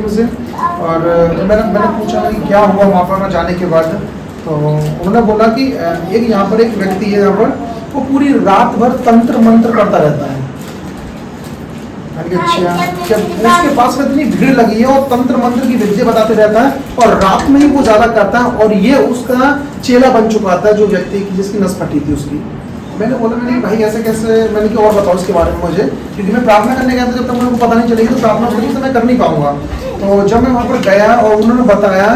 मुझे और मैंने पूछा कि क्या हुआ वहाँ पर जाने के बाद, तो उन्होंने बोला कि एक यहाँ पर एक व्यक्ति है, यहाँ पर वो पूरी रात भर तंत्र मंत्र करता रहता है। अच्छा, जब उसके पास में इतनी भीड़ लगी है और तंत्र मंत्र की विद्या बताते रहता है और रात में ही वो ज्यादा करता है और ये उसका चेला बन चुका था, जो व्यक्ति की जिसकी नस फटी थी उसकी। मैंने बोला मैंने भाई ऐसे कैसे, मैंने कि और बताओ इसके बारे में मुझे, क्योंकि मैं प्रार्थना करने गया था, जब तक मेरे को पता नहीं चलेगी तो प्रार्थना उस तरीके से मैं कर नहीं पाऊंगा। तो जब मैं वहाँ पर गया और उन्होंने बताया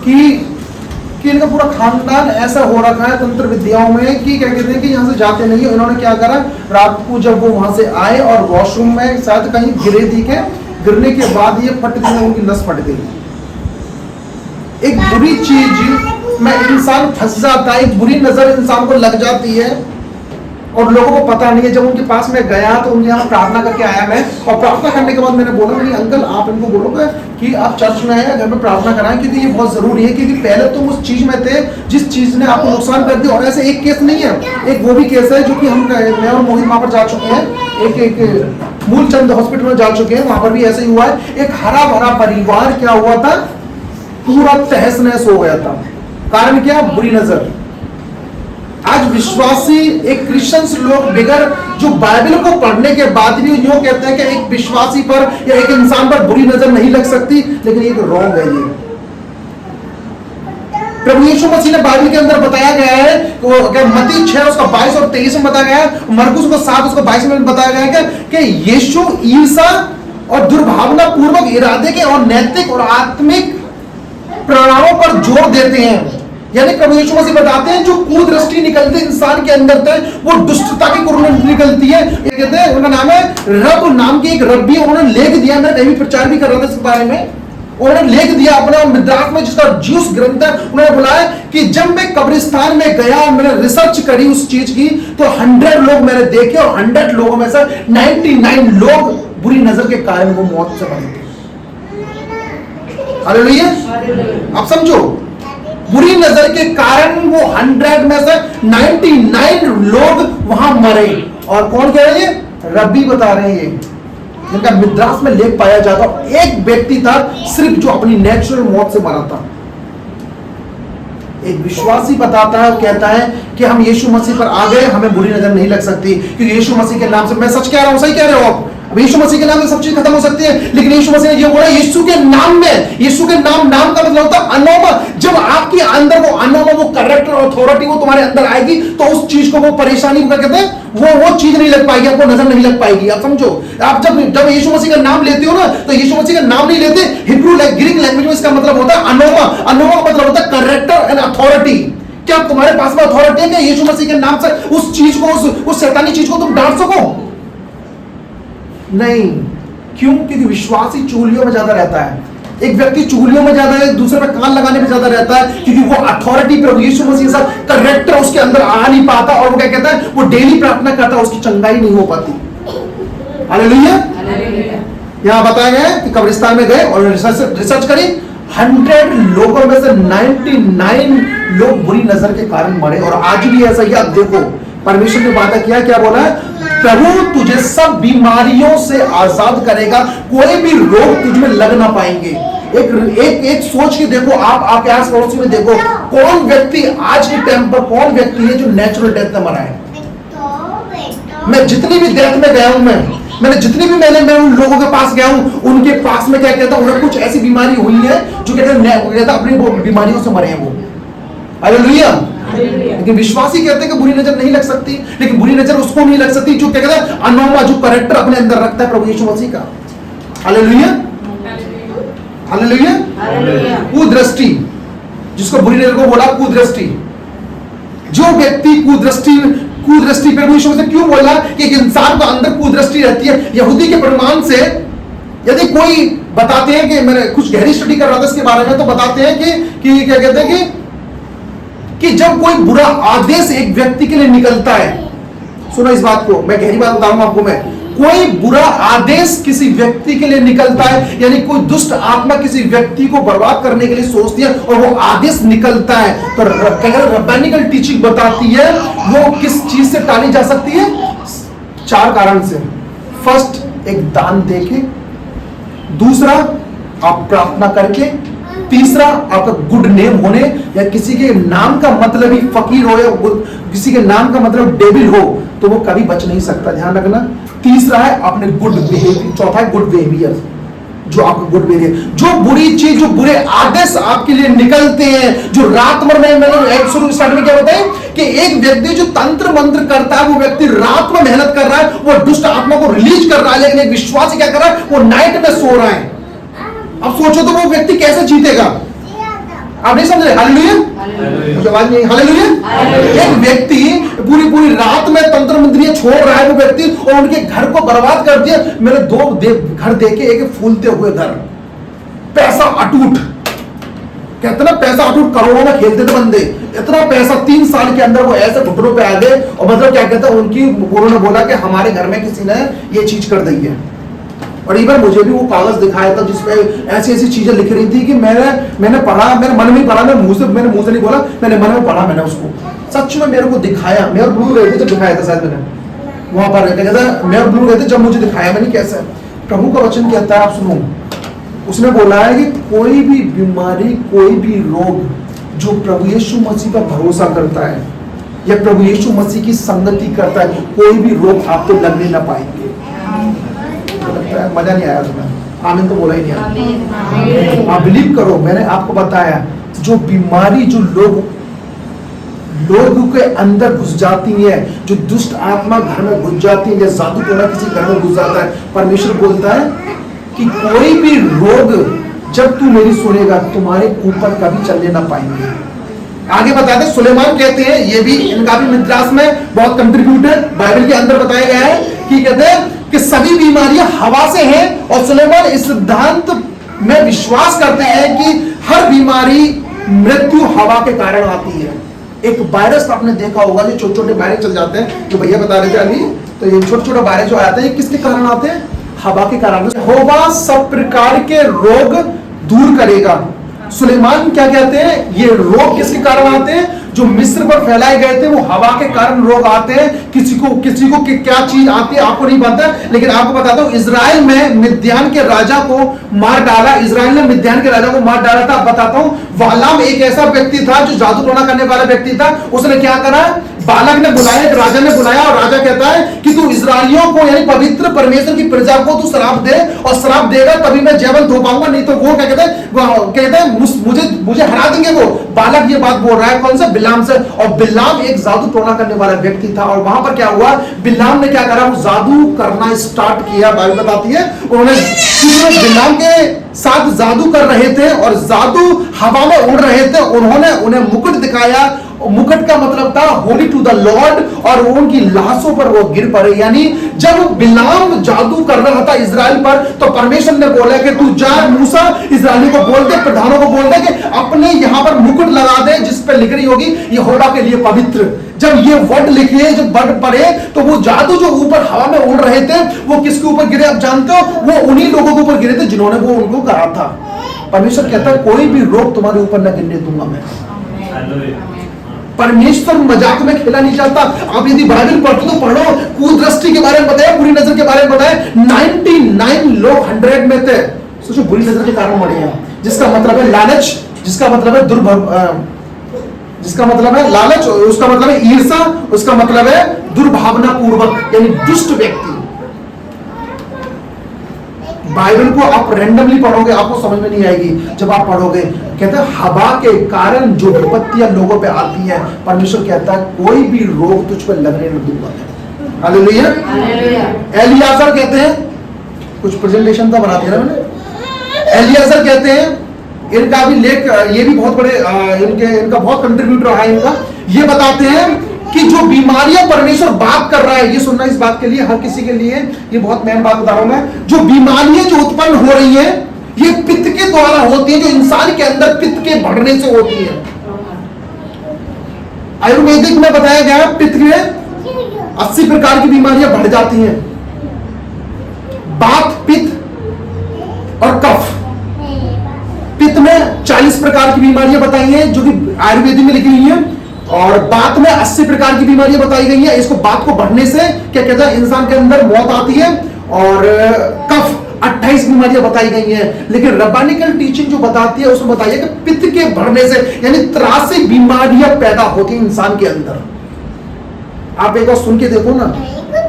कि इनका पूरा खानदान ऐसा हो रखा है तंत्र विद्याओं में कि क्या कहते हैं कि यहाँ से जाते नहीं। इन्होंने क्या करा, रात को जब वो वहाँ से आए और वॉशरूम में शायद कहीं गिरे थी के, गिरने के बाद ये फट गई, उनकी नस फट गई। एक बुरी चीज में इंसान फंस जाता है, एक बुरी नजर इंसान को लग जाती है और लोगों को पता नहीं है। जब उनके पास में गया तो उनके यहाँ प्रार्थना करके आया मैं, और प्रार्थना करने के बाद मैंने बोला नहीं अंकल आप इनको बोलोगे कि आप चर्च में हैं, घर में प्रार्थना कराएं, क्योंकि ये बहुत जरूरी है। क्योंकि पहले तुम उस चीज में थे जिस चीज ने आपको नुकसान कर दिया। और ऐसे एक केस नहीं है, एक वो भी केस है जो कि मैं और मोहित वहां पर जा चुके हैं, एक मूलचंद हॉस्पिटल में जा चुके हैं, वहां पर भी ऐसे ही हुआ है। एक हरा भरा परिवार क्या हुआ था, पूरा तहस नहस हो गया था। कारण क्या, बुरी नजर। आज विश्वासी एक क्रिश्चियंस लोग बिगर जो बाइबल को पढ़ने के बाद भी यूं कहते हैं कि एक विश्वासी पर या एक इंसान पर बुरी नजर नहीं लग सकती, लेकिन ये रॉन्ग है। ये प्रभु यीशु मसीह ने बाइबल के अंदर बताया गया है, मत्ती 6 उसका 22 और 23 में बताया गया है, मरकुस को 7 उसका 22 में बताया गया है कि यीशु ईर्ष्या और दुर्भावना पूर्वक इरादे के और नैतिक और आत्मिक प्रेरणाओं पर जोर देते हैं। यानी प्रभु यीशु मसीह बताते हैं जो कुदृष्टि निकलती है इंसान के अंदर से, वो दुष्टता की कुदृष्टि निकलती है। ये कहते हैं, उनका नाम है रब नाम की एक रब्बी, उन्होंने लेख दिया, मैं कहीं प्रचार भी कर रहा था इस बारे में। उन्होंने लेख दिया अपने मिद्रास में, जिसका ज्यूस ग्रंथ है। उन्होंने बुलाया कि जब मैं कब्रिस्तान में गया और मैंने रिसर्च करी उस चीज की, तो 100 लोग मैंने देखे और 100 लोगों में से 99 लोग बुरी नजर के कारण वो मौत से मरे थे। हालेलुया, आप समझो, बुरी नजर के कारण वो 100 में से 99 लोग वहां मरे। और कौन कह रहे हैं, रब्बी बता रहे हैं, जिनका मिद्रास में लेख पाया जाता। एक व्यक्ति था सिर्फ जो अपनी नेचुरल मौत से मरा था। एक विश्वासी बताता है, कहता है कि हम यीशु मसीह पर आ गए, हमें बुरी नजर नहीं लग सकती, क्योंकि यीशु मसीह के नाम से, मैं सच कह रहा हूं, सही कह रहे हो आप, यीशु मसीह के नाम से सब चीज खत्म हो सकती है। लेकिन यीशु मसीह ने ये बोला, यीशु के नाम में, यीशु के नाम का मतलब होता है अनोमा। जब आपके अंदर वो अनोमा, वो कैरेक्टर और अथॉरिटी वो तुम्हारे अंदर आएगी, तो उस चीज को, वो परेशानी को कहते हैं, वो चीज नहीं लग पाएगी, आपको नजर नहीं लग पाएगी। आप समझो, आप जब यीशु मसीह का नाम लेते हो ना, तो यीशु मसीह का नाम नहीं लेते। हिब्रू ग्रीक लैंग्वेज में इसका मतलब होता है अनोमा। अनोमा का मतलब होता है कैरेक्टर एंड अथॉरिटी। क्या तुम्हारे पास में अथॉरिटी है कि यीशु मसीह के नाम से उस चीज को, उस शैतानी चीज को तुम डांट सको? नहीं। क्यों? क्योंकि विश्वासी चुगलियों में ज्यादा रहता है। एक व्यक्ति चुगलियों में ज्यादा है, दूसरे पे कान लगाने में ज्यादा रहता है, क्योंकि वो अथॉरिटी प्रभु यीशु मसीह का कैरेक्टर उसके अंदर आ नहीं पाता। और वो क्या कहता है, वो डेली प्रार्थना करता है, उसकी चंगाई नहीं हो पाती। हालेलुया। यहां बताया गया है कि कब्रिस्तान में गए और रिसर्च करी, 100 लोगों में से 99 लोग बुरी नजर के कारण मरे। और आज भी ऐसा ही। आप देखो, परमेश्वर ने वादा किया, क्या बोला है, प्रभु तुझे सब बीमारियों से आजाद करेगा, कोई भी रोग तुझ में लग ना पाएंगे। एक सोच के देखो, आप आपके आस पड़ोस में देखो, कौन व्यक्ति आज के टाइम पर, कौन व्यक्ति है जो नेचुरल डेथ में मरा है? मैं जितनी भी डेथ में गया हूं, मैंने जितनी भी मैंने उन लोगों के पास गया हूं, उनके पास में क्या कहता, उन्हें कुछ ऐसी बीमारी हुई है जो कहते अपनी बीमारियों से मरे हैं वो। हालेलुया। लेकिन विश्वासी कहते हैं कि बुरी नजर नहीं लग सकती, लेकिन बुरी नजर उसको नहीं लग सकती जो क्या कहता है, अनोमा, जो कैरेक्टर अपने अंदर रखता है प्रभु यीशु मसीह का। Hallelujah, hallelujah. कुदृष्टि, जिसको बुरी नजर को बोला कुदृष्टि, जो व्यक्ति कुदृष्टि प्रभु यीशु मसीह क्यों बोला कि एक इंसान को अंदर कुदृष्टि रहती है? यहूदी के प्रमाण से यदि कोई बताते हैं कि मैंने कुछ गहरी स्टडी कर रहा था इसके बारे में, तो बताते हैं कि क्या कहते हैं कि जब कोई बुरा आदेश एक व्यक्ति के लिए निकलता है, सुनो इस बात को, मैं गहरी बात बताऊंगा आपको। मैं, कोई बुरा आदेश किसी व्यक्ति के लिए निकलता है, यानी कोई दुष्ट आत्मा किसी व्यक्ति को बर्बाद करने के लिए सोचती है और वो आदेश निकलता है, तो रब्बानिकल टीचिंग बताती है वो किस चीज से टाली जा सकती है? 4 कारण से। फर्स्ट, एक दान देके, दूसरा आप प्रार्थना करके, तीसरा आपका गुड नेम होने, या किसी के नाम का मतलब ही फकीर हो या किसी के नाम का मतलब डेविल हो तो वो कभी बच नहीं सकता, ध्यान रखना। तीसरा है अपने गुड बिहेवियर, चौथा है गुड बिहेवियर, जो आपका गुड बिहेवियर, जो बुरी चीज, जो बुरे आदेश आपके लिए निकलते हैं, जो रात भर में, मैंने शुरू स्टार्ट में क्या बताया कि एक व्यक्ति जो तंत्र मंत्र करता है वो व्यक्ति रात में मेहनत कर रहा है, वो दुष्ट आत्मा को रिलीज कर रहा है, लेकिन एक विश्वासी क्या कर रहा है, वो नाइट में सो रहा है। अब सोचो तो वो व्यक्ति कैसे जीतेगा? आप नहीं समझ रहे? हालेलुया, मुझे आवाज नहीं, हालेलुया। एक व्यक्ति पूरी पूरी रात में तंत्र मंत्रियां छोड़ रहा है वो व्यक्ति, और उनके घर को बर्बाद कर दिया। मैंने दो घर देखे, एक फूलते हुए घर, पैसा अटूट, कहते ना पैसा अटूट, करोड़ों में खेलते थे बंदे, इतना पैसा 3 साल के अंदर वो ऐसे घुटनों पे आ गए। और मतलब क्या कहते हैं, उनकी उन्होंने बोला कि हमारे घर में किसी ने ये चीज कर दी है। और एक बार मुझे भी वो कागज दिखाया था जिसपे ऐसी ऐसी चीजें लिख रही थी कि मैंने पढ़ा, मेरे मन में पढ़ा, मैंने मुंह से नहीं बोला, मैंने मन में पढ़ा, मैंने उसको सच में मेरे को दिखाया। मैं और ब्लू रहे थे जब दिखाया था, शायद मैंने वहां पर कहता मैं और ब्लू रहे थे जब मुझे दिखाया, मैंने कैसे प्रभु का वचन कहता है, आप सुनो, उसने बोला है कि कोई भी बीमारी, कोई भी रोग जो प्रभु यीशु मसीह पर भरोसा करता है या प्रभु यीशु मसीह की संगति करता है, कोई भी रोग आपको लगने ना पाएंगे। मजा नहीं आया तुम्हें? आमीन तो बोला ही नहीं आया। आप बिलीव करो, मैंने आपको बताया, जो बीमारी जो लोगों के अंदर घुस जाती है, जो दुष्ट आत्मा घर में घुस जाती है, या जादू टोना किसी घर में घुस जाता है, परमेश्वर बोलता है कि कोई भी रोग जब तू मेरी सुनेगा तुम्हारे ऊपर कभी चलने ना पाएंगे। आगे बताते सुलेमान कहते हैं, ये भी इनका भी मिद्रास में बहुत कंट्रीब्यूट है, बाइबल के अंदर बताया गया है कि कहते हैं कि सभी बीमारियां हवा से हैं, और सुलेमान इस सिद्धांत में विश्वास करते हैं कि हर बीमारी मृत्यु हवा के कारण आती है। एक वायरस आपने देखा होगा, जो छोटे छोटे वायरस चल जाते हैं, जो भैया बता रहे थे अभी, तो ये छोटे छोटे वायरस जो आते हैं किसके कारण आते हैं? हवा के कारण। यहोवा सब प्रकार के रोग दूर करेगा। सुलेमान क्या कहते हैं, ये रोग किसके कारण आते हैं? जो मिस्र पर फैलाए गए थे, वो हवा के कारण रोग आते हैं। किसी को क्या चीज आती है आपको नहीं पता, लेकिन आपको बताता हूं, इजराइल में मिद्यान के राजा को मार डाला, इजराइल ने मिद्यान के राजा को मार डाला था। बताता हूं, बालाम एक ऐसा व्यक्ति था जो जादू टोना करने वाला व्यक्ति था। उसने क्या करा, बालक ने बुलाया, राजा ने बुलाया, और राजा कहता है कि तू इजराइलियों को, यानी पवित्र परमेश्वर की प्रजा को तू श्राप दे, और श्राप देगा तभी मैं जैवल धो पाऊंगा, नहीं तो वो क्या कहते हैं मुझे हरा देंगे वो। बालक ये बात बोल रहा है कौन सा? बिलाम से। और बिलाम एक जादू टोना करने वाला व्यक्ति था, और वहां पर क्या हुआ, बिलाम ने क्या करा, वो जादू करना स्टार्ट किया। बाइबल बताती है उन्होंने बिलाम के साथ जादू कर रहे थे, और जादू हवा में उड़ रहे थे। उन्होंने उन्हें मुकुट दिखाया, मुकुट का मतलब था होली टू द लॉर्ड, और उनकी लाशों पर वो गिर पड़े। यानी जब बिलाम जादू कर रहा था इजराइल पर, तो परमेश्वर ने बोला कि तू जा मूसा, इजराइली को बोल दे, प्रधानों को बोल दे कि अपने यहां पर मुकुट लगा दे जिस पर लिख रही होगी यहोवा के लिए पवित्र। जब ये वर्ड लिखे, जब वर्ड पढ़े, तो वो जादू जो ऊपर हवा में उड़ रहे थे वो किसके ऊपर गिरे आप जानते हो? वो उन्हीं लोगों के ऊपर गिरे थे जिन्होंने वो उनको कहा था। परमेश्वर कहता है कोई भी रोग तुम्हारे ऊपर न गिरने दूंगा मैं। परमेश्वर मजाक में खेला नहीं चाहता। आप यदि बाइबल पढ़ते तो पढ़ो, कुदृष्टि के बारे में बताया, बुरी नजर के बारे में बताया। 99 लोग 100 में थे सोचो बुरी नजर के कारण मरे हैं, जिसका मतलब है लालच, जिसका मतलब है जिसका मतलब है लालच, उसका मतलब है ईर्षा, उसका मतलब है दुर्भावना पूर्वक, यानी दुष्ट व्यक्ति। बाइबल को आप रैंडमली पढ़ोगे आपको समझ में नहीं आएगी। जब आप पढ़ोगे, कहते हैं हवा के कारण जो विपत्तियां लोगों पे आती हैं, परमेश्वर कहता है कोई भी रोग तुझ पे लगने न दूंगा। हालेलुया। एलियाजर कहते हैं, कुछ प्रेजेंटेशन तो बना दिया मैंने। एलियाजर कहते हैं, इनका भी लेख, ये भी बहुत बड़े इनका बहुत कंट्रीब्यूट रहा है इनका। ये बताते हैं कि जो बीमारियां परमेश्वर बात कर रहा है, ये सुनना इस बात के लिए, हर किसी के लिए ये बहुत मेन बात बता रहा हूं मैं। जो बीमारियां जो उत्पन्न हो रही हैं, ये पित्त के द्वारा होती है, जो इंसान के अंदर पित्त के बढ़ने से होती है। आयुर्वेदिक में बताया गया पित्त में 80 प्रकार की बीमारियां बढ़ जाती हैं। बात, पित्त और कफ। पित्त में 40 प्रकार की बीमारियां बताई हैं जो कि आयुर्वेदिक में लिखी हुई है, और बात में 80 प्रकार की बीमारियां बताई गई है। इसको बात को बढ़ने से क्या कहता है, इंसान के अंदर मौत आती है। और कफ 28 बीमारियां बताई गई हैं, लेकिन रब्बानिकल टीचिंग जो बताती है उसमें बताइए कि पित्त के भरने से यानी 83 बीमारियां पैदा होती हैं इंसान के अंदर। आप एक बार सुन के देखो ना,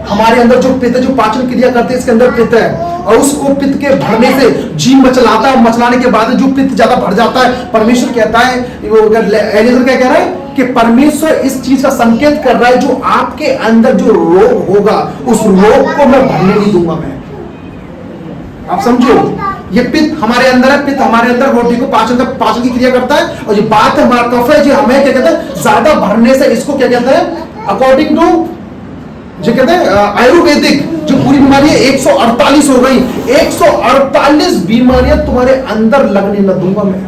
हमारे अंदर जो पित्त जो पाचन क्रिया करते हैं इसके अंदर पित्त है, और उसको पित्त के भरने से जी मचलाता है, मचलाने के बाद जो पित्त ज्यादा भर जाता है, परमेश्वर कहता है, वो एलिएज़र क्या कह रहा है कि परमेश्वर इस चीज का संकेत कर रहा है, जो आपके अंदर जो रोग होगा उस रोग को मैं भरने नहीं दूंगा मैं। आप समझो, ये पित्त हमारे अंदर है, पित्त हमारे अंदर रोटी को पाचन की क्रिया करता है, और ये बात है हमारा कफ है, जो हमें क्या कहते हैं ज्यादा भरने से, इसको क्या कहते हैं अकॉर्डिंग टू जो कहते हैं आयुर्वेदिक जो पूरी बीमारी है 148 हो गई, 148 बीमारियां तुम्हारे अंदर लगने न दूंगा मैं।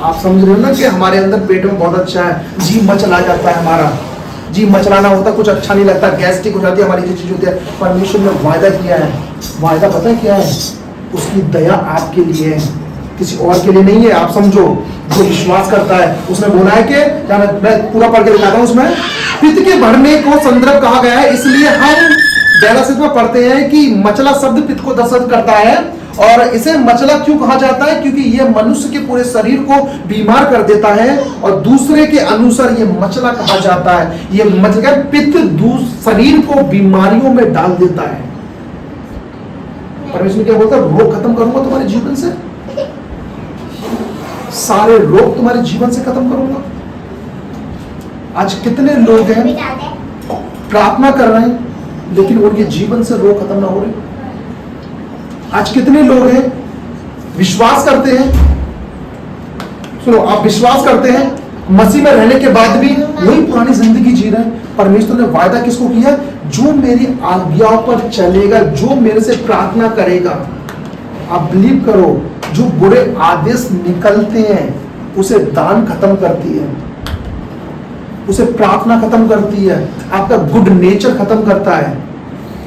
आप समझ रहे हो ना कि हमारे अंदर पेट में बहुत अच्छा है, जी मचला जाता है, हमारा जी मचलाना होता है, कुछ अच्छा नहीं लगता, गैस्ट्रिक हो जाती है, हमारी चीज होती है। परमेश्वर ने वायदा किया है, वायदा पता है क्या है, उसकी दया आपके लिए है, किसी और के लिए नहीं है। आप समझो, जो विश्वास करता है, उसने बोला है कि मैं पूरा पढ़ के दिखाता हूं, उसमें पित्त के भरने को संदर्भ कहा गया है, इसलिए हम डायलिसिस में पढ़ते हैं कि मचला शब्द पित्त को दर्शित करता है, और इसे मचला क्यों कहा जाता है, क्योंकि यह मनुष्य के पूरे शरीर को बीमार कर देता है, और दूसरे के अनुसार यह मचला कहा जाता है। यह मचला पित्त शरीर को बीमारियों में डाल देता है। परमेश्वर क्या बोलता है, रोग खत्म करूंगा तुम्हारे जीवन से, सारे रोग तुम्हारे जीवन से खत्म करूंगा। आज कितने लोग हैं प्रार्थना कर रहे हैं लेकिन उनके जीवन से रोग खत्म ना हो रहे। आज कितने लोग हैं विश्वास करते हैं, सुनो आप विश्वास करते हैं, मसीह में रहने के बाद भी वही पुरानी जिंदगी जी रहे हैं। परमेश्वर ने वायदा किसको किया, जो मेरी आज्ञाओं पर चलेगा, जो मेरे से प्रार्थना करेगा। आप बिलीव करो, जो बुरे आदेश निकलते हैं उसे दान खत्म करती है, उसे प्रार्थना खत्म करती है, आपका गुड नेचर खत्म करता है,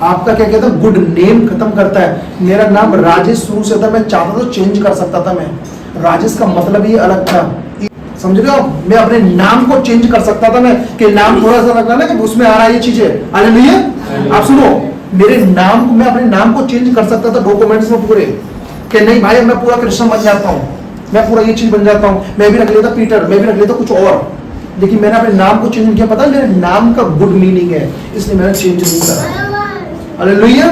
आपका क्या कहता है गुड नेम खत्म करता है। मेरा नाम राजेश शुरू से था, मैं चाहता तो चेंज कर सकता था, मैं राजेश का मतलब ही अलग था, समझ रहे हो। मैं अपने नाम को चेंज कर सकता था, मैं कि नाम थोड़ा सा रखना ना कि उसमें आ रहा है ये चीजें। हालेलुया। आप सुनो, मेरे नाम को, मैं अपने नाम को चेंज कर सकता था डॉक्यूमेंट्स में पूरे, कि नहीं भाई मैं पूरा क्रिश्चियन बन जाता हूँ, मैं पूरा ये चीज बन जाता हूँ, मैं भी रख लेता पीटर, मैं भी रख लेता कुछ और, लेकिन मैंने अपने नाम को चेंज किया। पता है मेरे नाम का गुड मीनिंग है, इसलिए मैंने चेंज नहीं करा। हालेलुया।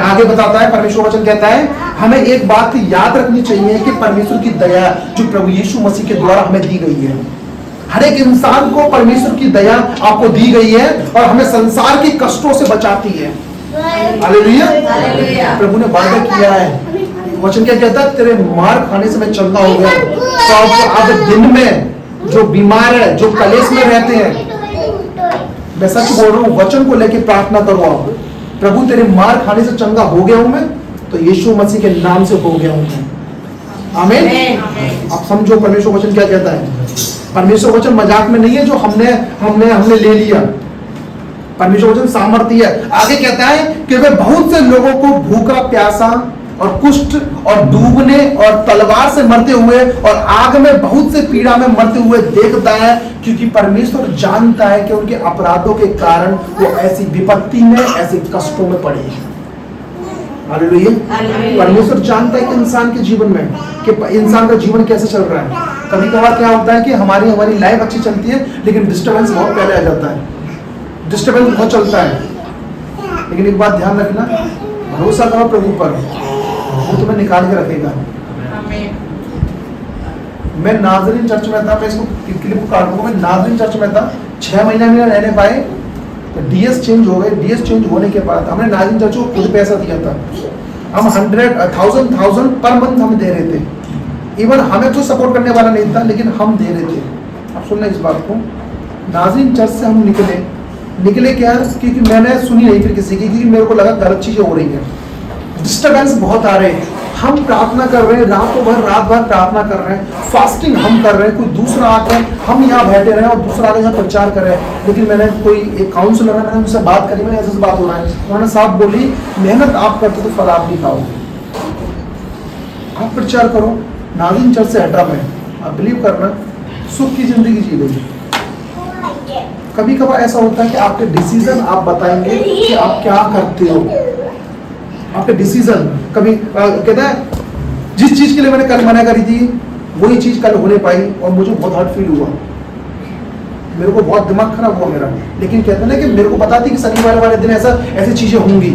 आगे बताता है परमेश्वर वचन कहता है, हमें एक बात याद रखनी चाहिए कि परमेश्वर की दया जो प्रभु यीशु मसीह के द्वारा हमें दी गई है, हर एक इंसान को परमेश्वर की दया आपको दी गई है, और हमें संसार के कष्टों से बचाती है। हालेलुया। प्रभु ने वादा किया है, वचन क्या कहता है, तेरे मार खाने से मैं चंगा हो गया। तो अब दिन में जो बीमार है, जो कलेश में रहते हैं, मैं सच बोल रहा हूँ, वचन को लेके प्रार्थना करो आप, प्रभु तेरे मार खाने से चंगा हो गया हूं मैं, तो यीशु मसीह के नाम से हो गया हूं मैं। आमीन। आप समझो परमेश्वर वचन क्या कहता है। परमेश्वर वचन मजाक में नहीं है जो हमने ले लिया। परमेश्वर वचन सामर्थ्य है। आगे कहता है कि वे बहुत से लोगों को भूखा प्यासा और कुष्ठ और डूबने और तलवार से मरते हुए और आग में बहुत से पीड़ा में मरते हुए देखता है, क्योंकि परमेश्वर जानता है कि उनके अपराधों के कारण वो ऐसी विपत्ति में, ऐसे कष्टों में पड़े। हालेलुया। परमेश्वर जानता है कि इंसान के जीवन में, कि इंसान का जीवन कैसे चल रहा है। कभी कभार क्या होता है कि हमारी लाइफ अच्छी चलती है, लेकिन डिस्टर्बेंस बहुत पहले आ जाता है, डिस्टर्बेंस बहुत चलता है। लेकिन एक बात ध्यान रखना, भरोसा करो प्रभु पर, वो तुम्हें निकाल के रखेगा। मैं नाजरीन चर्च में था, मैं इसको क्लिप काट दूंगा, मैं नाजरीन चर्च में था, 6 महीना में रहने पाए, तो डीएस चेंज हो गए। डीएस चेंज होने के बाद हमने नाजरीन चर्च को खुद पैसा दिया था, हम 100,000 पर मंथ हम दे रहे थे। इवन हमें कोई सपोर्ट करने वाला नहीं था, लेकिन हम दे रहे थे। अब सुनना इस बात को, नाजरीन चर्च से हम निकले क्या, क्योंकि मैंने सुनी नहीं फिर किसी की, क्योंकि मेरे को लगा गलत चीजें हो रही है, डिस्टर्बेंस बहुत आ रहे हैं। हम प्रार्थना कर रहे हैं, रात भर प्रार्थना कर रहे हैं, फास्टिंग हम कर रहे हैं, कोई दूसरा आकर हम यहाँ बैठे रहे और दूसरा आगे यहाँ प्रचार कर रहे हैं। लेकिन मैंने कोई एक काउंसलर है, मैंने उनसे बात करी, मैंने ऐसे बात हो रहा है, उन्होंने साफ बोली, मेहनत आप करते तो फल आप भी खाओगे, आप प्रचार करो। नाज़रीन चर्च से हटा मैं, आप बिलीव करना, सुख की जिंदगी जी गई। कभी कभार ऐसा होता है कि आपके डिसीजन आप बताएंगे कि आप क्या करते हो, आपके डिसीजन कभी कहता है जिस चीज के लिए मैंने कल मना करी थी वही चीज कल होने पाई और मुझे बहुत हर्ट फील हुआ, मेरे को बहुत दिमाग खराब हुआ मेरा। लेकिन कहते हैं ना कि मेरे को पता थी कि शनिवार वाले दिन ऐसी चीजें होंगी,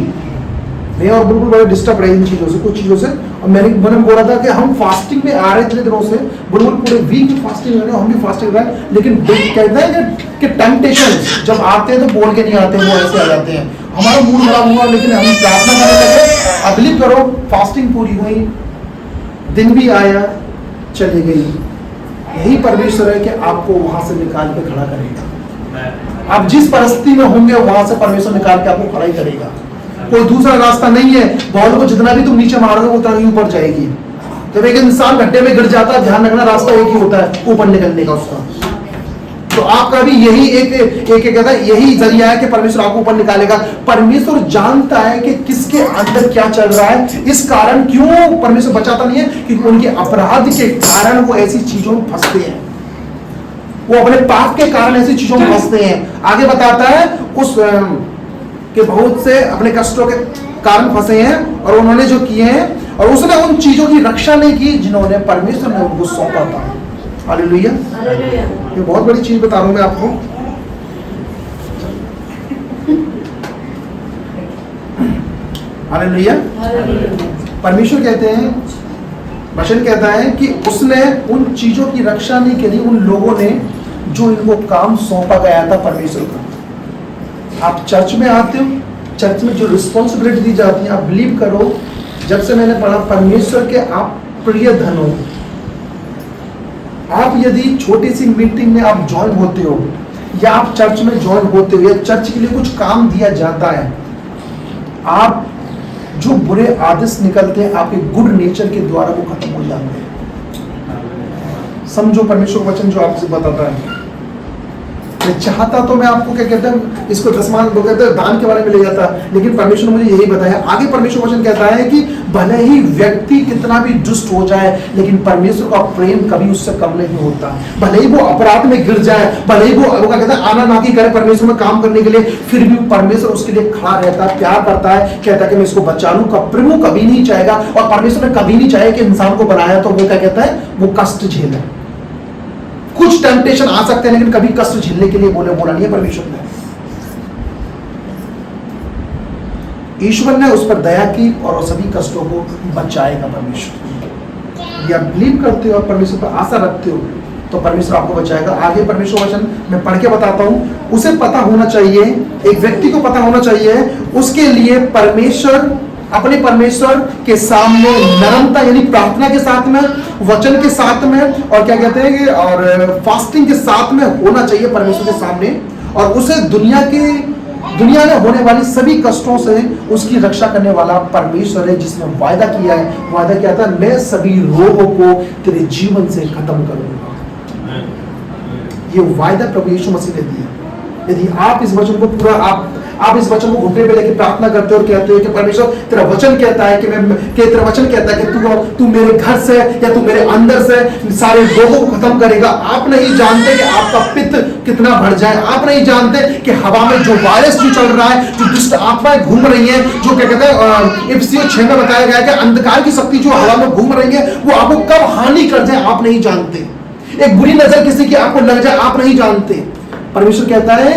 मैं और बिल्कुल बड़े डिस्टर्ब रहे इन चीजों से, कुछ चीजों से। और मैंने बोल रहा था कि हम फास्टिंग में आ रहे इतने दिनों से, बिल्कुल पूरे वीक में फास्टिंग कर रहे हैं, हम भी फास्टिंग कर रहे हैं। लेकिन कहते हैं कि टेम्पटेशन जब आते हैं तो बोल के नहीं आते, वो ऐसे आ जाते हैं, हमारा मूड खराब हुआ। लेकिन हम प्रार्थना करने लगे, बिलीव करो फास्टिंग पूरी हुई, दिन भी आया, चली गई। यही परमेश्वर है कि आपको वहां से निकाल के खड़ा करेगा। आप जिस परिस्थिति में होंगे वहां से परमेश्वर निकाल के आपको खड़ा ही करेगा, कोई दूसरा रास्ता नहीं है। बॉल को जितना भी तुम नीचे मारोगे उतना ही ऊपर जाएगी। जब एक इंसान गड्ढे में गिर जाता है, ध्यान रखना रास्ता एक ही होता है ऊपर निकलने का उसका। तो आपका भी यही एक कहता है यही जरिया है कि परमेश्वर आपको ऊपर निकालेगा। परमेश्वर जानता है कि किसके अंदर क्या चल रहा है, इस कारण क्यों परमेश्वर बचाता नहीं है, क्योंकि उनके अपराध के कारण वो ऐसी चीजों में फंसते हैं, वो अपने पाप के कारण ऐसी चीजों में फंसते हैं। आगे बताता है उस कि बहुत से अपने कष्टों के कारण फंसे हैं और उन्होंने जो किए हैं, और उसने उन चीजों की रक्षा नहीं की जिन्होंने परमेश्वर ने उनको सौंपा था। हालेलुया। ये बहुत बड़ी चीज बता रहा हूं मैं आपको। हालेलुया। परमेश्वर कहते हैं, वचन कहता है कि उसने उन चीजों की रक्षा नहीं करी उन लोगों ने जो इनको काम सौंपा गया था परमेश्वर का। आप चर्च में आते हो, चर्च में जो रिस्पॉन्सिबिलिटी दी जाती है, आप बिलीव करो, जब से मैंने पढ़ा परमेश्वर के आप प्रिय धन हो। आप यदि छोटी सी मीटिंग में आप ज्वाइन होते हो या आप चर्च में ज्वाइन होते हो या चर्च के लिए कुछ काम दिया जाता है, आप जो बुरे आदेश निकलते हैं आपके गुड नेचर के द्वारा वो खत्म हो जाते हैं। समझो परमेश्वर वचन जो आपसे बताता है। मैं चाहता तो मैं आपको क्या कहते हैं इसको दसमान लोग कहते हैं दान के बारे में ले जाता, लेकिन परमेश्वर ने मुझे यही बताया। आगे परमेश्वर वचन कहता है कि भले ही व्यक्ति कितना भी दुष्ट हो जाए, लेकिन परमेश्वर का प्रेम कभी उससे कम नहीं होता। भले ही वो अपराध में गिर जाए, भले ही वो क्या कहता है आना नाकी करे परमेश्वर में काम करने के लिए, फिर भी परमेश्वर उसके लिए खड़ा रहता है, प्यार करता है, कहता है कि मैं इसको बचा लूं। प्रभु कभी नहीं चाहेगा, और परमेश्वर ने कभी नहीं चाहे कि इंसान को बनाया तो वो क्या कहता है वो कष्ट झेले। कुछ टेम्पटेशन आ सकते हैं लेकिन कभी कष्ट झेलने के लिए बोला नहीं है परमेश्वर ने। ईश्वर ने उस पर दया की और सभी कष्टों को बचाएगा परमेश्वर। या बिलीव करते हो और परमेश्वर पर आशा रखते हो तो परमेश्वर आपको बचाएगा। आगे परमेश्वर वचन मैं पढ़ के बताता हूं। उसे पता होना चाहिए, एक व्यक्ति को पता होना चाहिए उसके लिए परमेश्वर अपने परमेश्वर के सामने नरमता यानी प्रार्थना के साथ में, वचन के साथ में, और क्या कहते हैं कि और फास्टिंग के साथ में होना चाहिए परमेश्वर के सामने। और उसे दुनिया में होने वाली सभी कष्टों से उसकी रक्षा करने वाला परमेश्वर है, जिसने वायदा किया है। वायदा किया था मैं सभी रोगों को तेरे जीवन से खत्म करूंगा। ये वायदा प्रभु यीशु मसीह ने दिया। यदि आप इस वचन को पूरा आप इस वचन को घुटने पे लेके प्रार्थना करते हो और कहते हो कि परमेश्वर तेरा वचन कहता है कि तेरा वचन कहता है कि तू मेरे घर से या तू मेरे अंदर से सारे रोगों को खत्म करेगा। आप नहीं जानते कि आपका पित्त कितना बढ़ जाए, आप नहीं जानते कि हवा में जो वायरस जो चल रहा है, जो दुष्ट आत्माएं घूम रही है, जो क्या कहते हैं इफिसियों 6 में बताया गया है कि अंधकार की शक्ति जो हवा में घूम रही है वो आपको कब हानि कर जाए आप नहीं जानते। एक बुरी नजर किसी की आपको लग जाए आप नहीं जानते। परमेश्वर कहता है,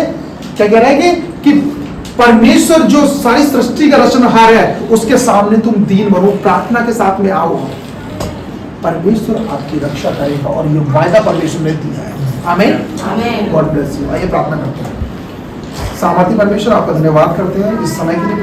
क्या कह रहा है कि परमेश्वर जो सारी सृष्टि का रचनहार है उसके सामने तुम दीन बनो, प्रार्थना के साथ में आओ, परमेश्वर आपकी रक्षा करेगा। और ये वायदा परमेश्वर ने दिया है। आमीन। God bless you. आइए प्रार्थना करते हैं। सामर्थी परमेश्वर आपका धन्यवाद करते हैं इस समय के लिए।